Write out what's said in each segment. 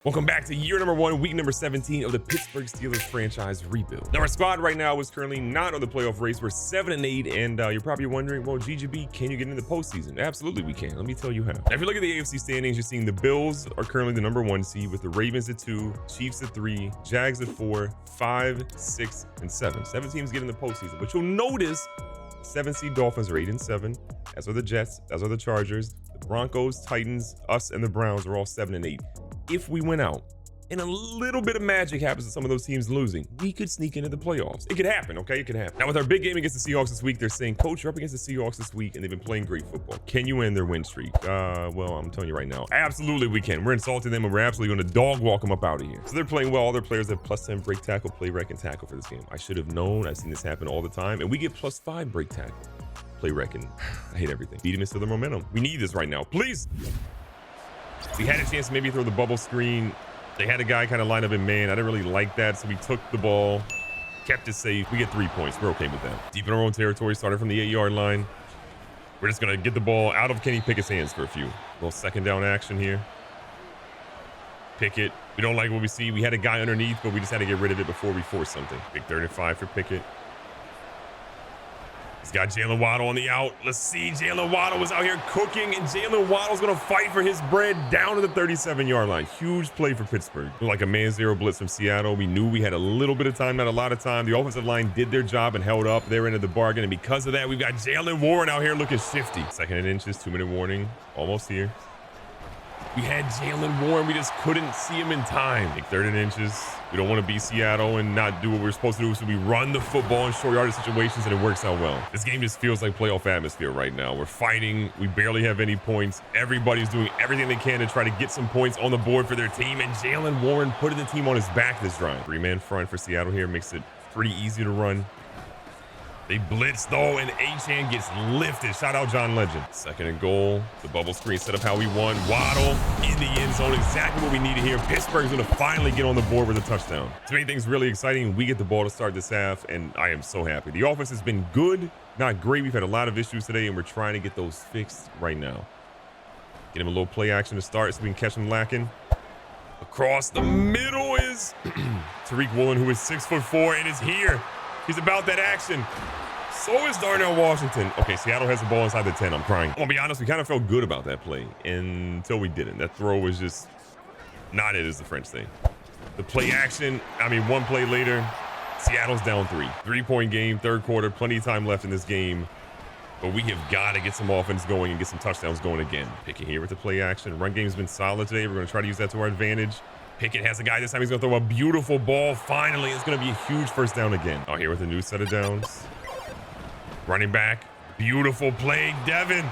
Welcome back to year number 1, week number 17 of the Pittsburgh Steelers franchise rebuild. Now, our squad right now is currently not on the playoff race. We're 7-8, and you're probably wondering, well, GGB, can you get into the postseason? Absolutely, we can. Let me tell you how. Now, if you look at the AFC standings, you're seeing the Bills are currently the number 1 seed with the Ravens at 2, Chiefs at 3, Jags at 4, 5, 6, and 7. 7 teams get in the postseason, but you'll notice 7 seed Dolphins are 8-7, as are the Jets, as are the Chargers, the Broncos, Titans, us, and the Browns are all 7-8. If we win out and a little bit of magic happens to some of those teams losing, we could sneak into the playoffs. It could happen, okay? It could happen. Now, with our big game against the Seahawks this week, they're saying, Coach, you're up against the Seahawks this week, and they've been playing great football. Can you end their win streak? Well, I'm telling you right now, absolutely we can. We're insulting them, and we're absolutely going to dog walk them up out of here. So they're playing well. All their players have +10 break tackle, play rec, and tackle for this game. I should have known. I've seen this happen all the time, and we get +5 break tackle, play rec, and I hate everything. Beat him into the momentum. We need this right now, please. We had a chance to maybe throw the bubble screen. They had a guy kind of line up in man. I didn't really like that, so we took the ball, kept it safe. We get 3 points. We're okay with that. Deep in our own territory, starting from the 8-yard line. We're just going to get the ball out of Kenny Pickett's hands for a few. Little second down action here. Pickett. We don't like what we see. We had a guy underneath, but we just had to get rid of it before we force something. Big 3rd and 5 for Pickett. He's got Jalen Waddle on the out. Let's see. Jalen Waddle was out here cooking, and Jalen Waddle's going to fight for his bread down to the 37-yard line. Huge play for Pittsburgh. Like a man-zero blitz from Seattle. We knew we had a little bit of time, not a lot of time. The offensive line did their job and held up their end of the bargain, and because of that, we've got Jalen Warren out here looking shifty. 2nd and inches, 2-minute warning. Almost here. We had Jalen Warren. We just couldn't see him in time. Big 3rd and inches. We don't want to be Seattle and not do what we're supposed to do, so we run the football in short yardage situations, and it works out well. This game just feels like playoff atmosphere right now. We're fighting. We barely have any points. Everybody's doing everything they can to try to get some points on the board for their team, and Jalen Warren putting the team on his back this drive. 3-man front for Seattle here makes it pretty easy to run. They blitz though, and Achane gets lifted. Shout out John Legend. 2nd and goal. The bubble screen set up how we won. Waddle in the end zone. Exactly what we needed here. Pittsburgh's going to finally get on the board with a touchdown. To make things really exciting, we get the ball to start this half, and I am so happy. The offense has been good, not great. We've had a lot of issues today, and we're trying to get those fixed right now. Get him a little play action to start so we can catch him lacking. Across the middle is Tariq Woolen, who is 6'4" and is here. He's about that action. So is Darnell Washington. Okay, Seattle has the ball inside the 10. I'm crying. I'm gonna be honest, we kind of felt good about that play until we didn't. That throw was just not it, as the French say. The play action, one play later, Seattle's down 3. 3-point game, 3rd quarter, plenty of time left in this game. But we have got to get some offense going and get some touchdowns going again. Pickett here with the play action. Run game's been solid today. We're gonna try to use that to our advantage. Pickett has a guy this time. He's going to throw a beautiful ball. Finally, it's going to be a huge 1st down again. Out here with a new set of downs. Running back. Beautiful play. Devin,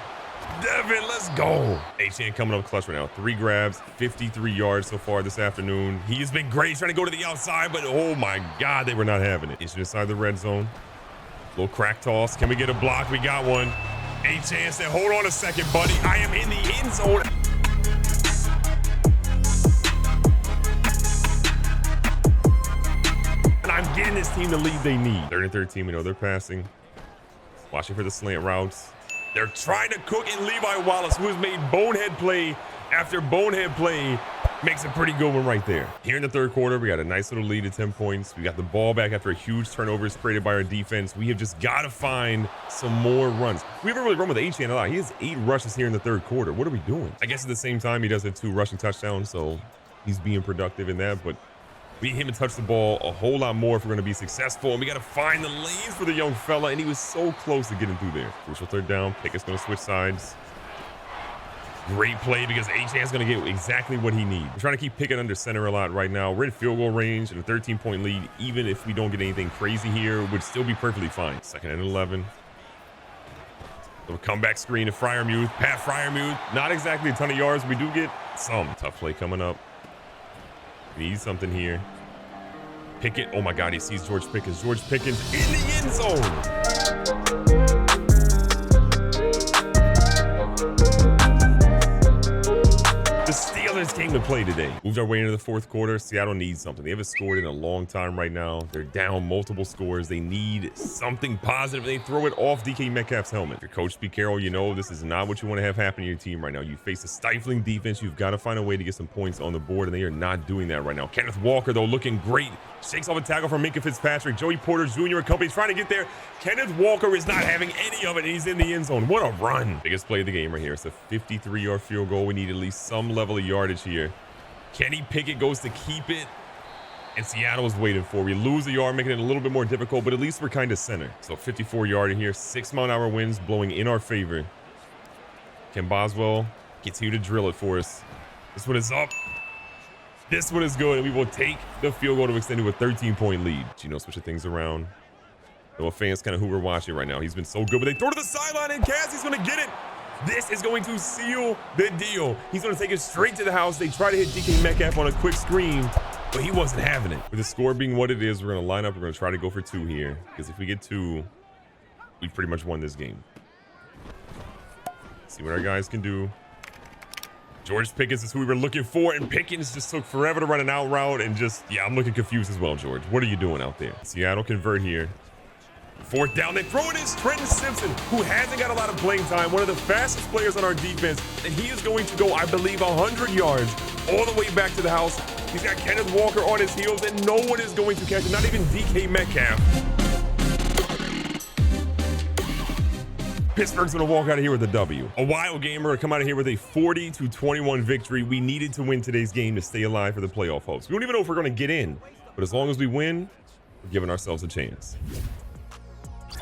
let's go. Achane coming up clutch right now. 3 grabs, 53 yards so far this afternoon. He has been great. He's trying to go to the outside, but oh my God, they were not having it. He's inside the red zone. Little crack toss. Can we get a block? We got one. Achane said, hold on a second, buddy. I am in the end zone. I'm getting this team the lead they need. 3rd and 13, we know they're passing. Watching for the slant routes. They're trying to cook, and Levi Wallace, who has made bonehead play after bonehead play, makes a pretty good one right there. Here in the 3rd quarter, we got a nice little lead at 10 points. We got the ball back after a huge turnover created by our defense. We have just got to find some more runs. We haven't really run with Achane a lot. He has 8 rushes here in the 3rd quarter. What are we doing? I guess at the same time, he does have 2 rushing touchdowns, so he's being productive in that, but we need him to touch the ball a whole lot more if we're going to be successful. And we got to find the lanes for the young fella, and he was so close to getting through there. Crucial 3rd down. Pickett's going to switch sides. Great play because Achane's going to get exactly what he needs. We're trying to keep Pickett under center a lot right now. We're in field goal range and a 13-point lead. Even if we don't get anything crazy here, would still be perfectly fine. 2nd and 11. Little comeback screen to Freiermuth. Pat Freiermuth. Not exactly a ton of yards. We do get some. Tough play coming up. We need something here. Pickett, oh my God, he sees George Pickens. George Pickens in the end zone. The Steelers Steelers came to play today. Moved our way into the fourth quarter. Seattle needs something. They haven't scored in a long time right now. They're down multiple scores. They need something positive. They throw it off DK Metcalf's helmet. If you're Coach Pete Carroll, you know this is not what you want to have happen to your team right now. You face a stifling defense. You've got to find a way to get some points on the board, and they are not doing that right now. Kenneth Walker, though, looking great. Shakes off a tackle from Minka Fitzpatrick. Joey Porter Jr. and company trying to get there. Kenneth Walker is not having any of it. He's in the end zone. What a run. Biggest play of the game right here. It's a 53-yard field goal. We need at least some level of yardage here. Kenny Pickett goes to keep it, and Seattle is waiting for. We lose a yard, making it a little bit more difficult, but at least we're kind of center. So 54-yard in here. 6-mile-an-hour winds blowing in our favor. Ken Boswell continue to drill it for us. This one is up. This one is good, and we will take the field goal to extend to a 13-point lead. Gino switching things around. No fans kind of who we're watching right now. He's been so good, but they throw to the sideline, and Cassie's going to get it. This is going to seal the deal. He's going to take it straight to the house. They try to hit DK Metcalf on a quick screen, but he wasn't having it. With the score being what it is, we're going to line up. We're going to try to go for 2 here, because if we get 2, we've pretty much won this game. See what our guys can do. George Pickens is who we were looking for, and Pickens just took forever to run an out route, and just, yeah, I'm looking confused as well, George. What are you doing out there? Seattle convert here. 4th down, they throw it is Trenton Simpson, who hasn't got a lot of playing time, one of the fastest players on our defense, and he is going to go, I believe, 100 yards all the way back to the house. He's got Kenneth Walker on his heels, and no one is going to catch him, not even DK Metcalf. Pittsburgh's going to walk out of here with a W. A wild gamer come out of here with a 40-21 victory. We needed to win today's game to stay alive for the playoff hopes. We don't even know if we're going to get in, but as long as we win, we're giving ourselves a chance.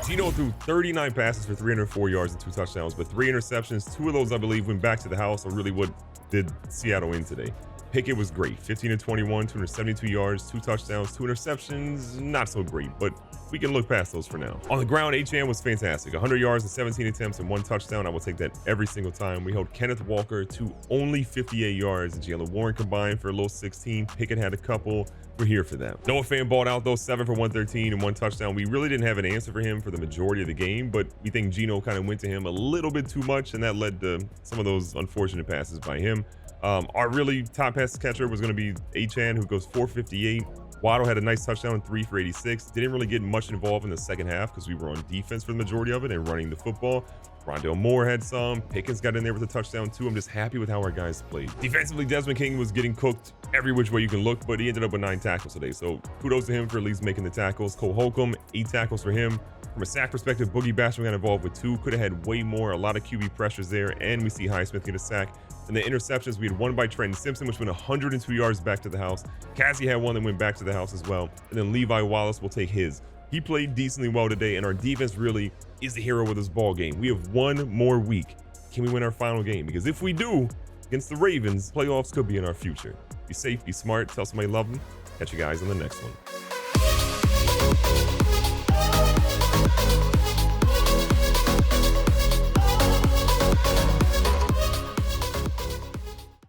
Gino threw 39 passes for 304 yards and 2 touchdowns, but 3 interceptions. 2 of those, I believe, went back to the house, or really what did Seattle in today. Pickett was great. 15-21, 272 yards, 2 touchdowns, 2 interceptions. Not so great, but we can look past those for now. On the ground, H.M. was fantastic. 100 yards and 17 attempts and 1 touchdown. I will take that every single time. We held Kenneth Walker to only 58 yards. And Jaylen Warren combined for a low 16. Pickett had a couple. We're here for that. Noah Fan balled out, though, 7 for 113 and 1 touchdown. We really didn't have an answer for him for the majority of the game, but we think Gino kind of went to him a little bit too much, and that led to some of those unfortunate passes by him. Our really top pass catcher was going to be Achan, who goes 458. Waddle had a nice touchdown, 3 for 86. Didn't really get much involved in the second half because we were on defense for the majority of it and running the football. Rondale Moore had some. Pickens got in there with a touchdown too. I'm just happy with how our guys played. Defensively, Desmond King was getting cooked every which way you can look, but he ended up with 9 tackles today. So kudos to him for at least making the tackles. Cole Holcomb, 8 tackles for him. From a sack perspective, Boogie Basham got involved with 2. Could have had way more. A lot of QB pressures there, and we see Highsmith get a sack. And the interceptions, we had 1 by Trenton Simpson, which went 102 yards back to the house. Cassie had 1 that went back to the house as well. And then Levi Wallace will take his. He played decently well today, and our defense really is the hero of this ball game. We have 1 more week. Can we win our final game? Because if we do, against the Ravens, playoffs could be in our future. Be safe, be smart, tell somebody you love them. Catch you guys on the next one.